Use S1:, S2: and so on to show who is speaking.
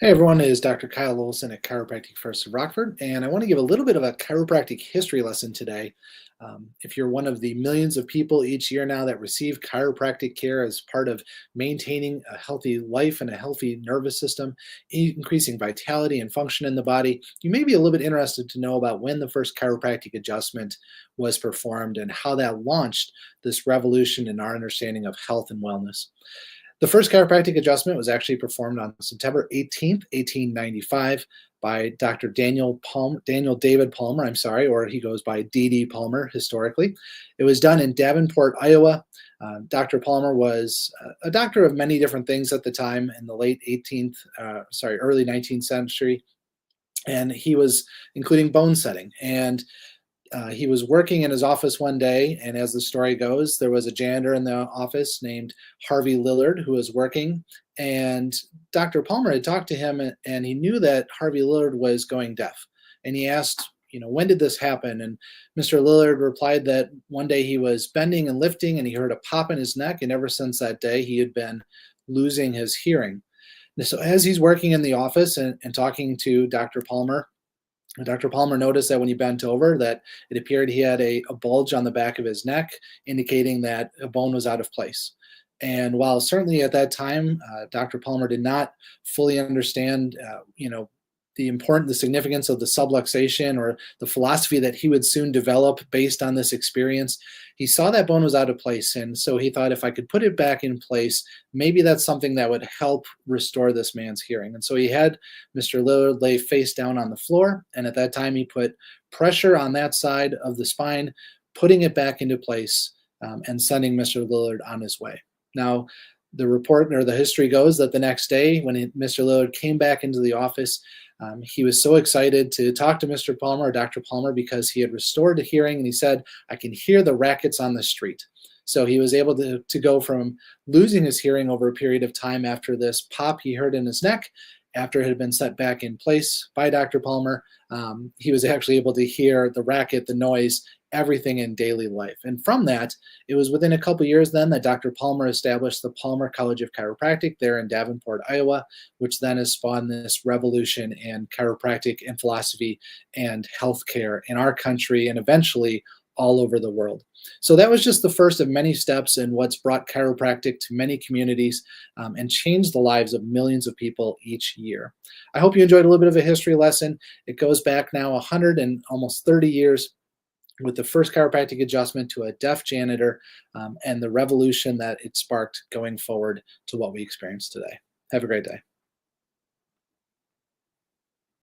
S1: Hey everyone, it is Dr. Kyle Olson at Chiropractic First of Rockford, and I want to give a little bit of a chiropractic history lesson today. If you're one of the millions of people each year now that receive chiropractic care as part of maintaining a healthy life and a healthy nervous system, increasing vitality and function in the body, you may be a little bit interested to know about when the first chiropractic adjustment was performed and how that launched this revolution in our understanding of health and wellness. The first chiropractic adjustment was actually performed on September 18th, 1895 by Dr. Daniel David Palmer, or he goes by D.D. Palmer historically. It was done in Davenport, Iowa. Dr. Palmer was a doctor of many different things at the time in the early 19th century, and he was including bone setting. And he was working in his office one day, and as the story goes, there was a janitor in the office named Harvey Lillard who was working. And Dr. Palmer had talked to him, and he knew that Harvey Lillard was going deaf. And he asked, when did this happen? And Mr. Lillard replied that one day he was bending and lifting, and he heard a pop in his neck. And ever since that day, he had been losing his hearing. And so as he's working in the office and talking to Dr. Palmer, Dr. Palmer noticed that when he bent over, that it appeared he had a bulge on the back of his neck, indicating that a bone was out of place. And while certainly at that time, Dr. Palmer did not fully understand, the significance of the subluxation or the philosophy that he would soon develop based on this experience, he saw that bone was out of place. And so he thought, if I could put it back in place, maybe that's something that would help restore this man's hearing. And so he had Mr. Lillard lay face down on the floor. And at that time, he put pressure on that side of the spine, putting it back into place, and sending Mr. Lillard on his way. Now, the report or the history goes that the next day, when Mr. Lillard came back into the office, he was so excited to talk to Mr. Palmer, or Dr. Palmer, because he had restored the hearing, and he said, "I can hear the rackets on the street." So he was able to go from losing his hearing over a period of time after this pop he heard in his neck, after it had been set back in place by Dr. Palmer. He was actually able to hear the racket, the noise, everything in daily life. And from that, it was within a couple years then that Dr. Palmer established the Palmer College of Chiropractic there in Davenport, Iowa, which then has spawned this revolution in chiropractic and philosophy and healthcare in our country and eventually all over the world. So that was just the first of many steps in what's brought chiropractic to many communities, and changed the lives of millions of people each year. I hope you enjoyed a little bit of a history lesson. It goes back now 100 and almost 30 years with the first chiropractic adjustment to a deaf janitor, and the revolution that it sparked going forward to what we experience today. Have a great day.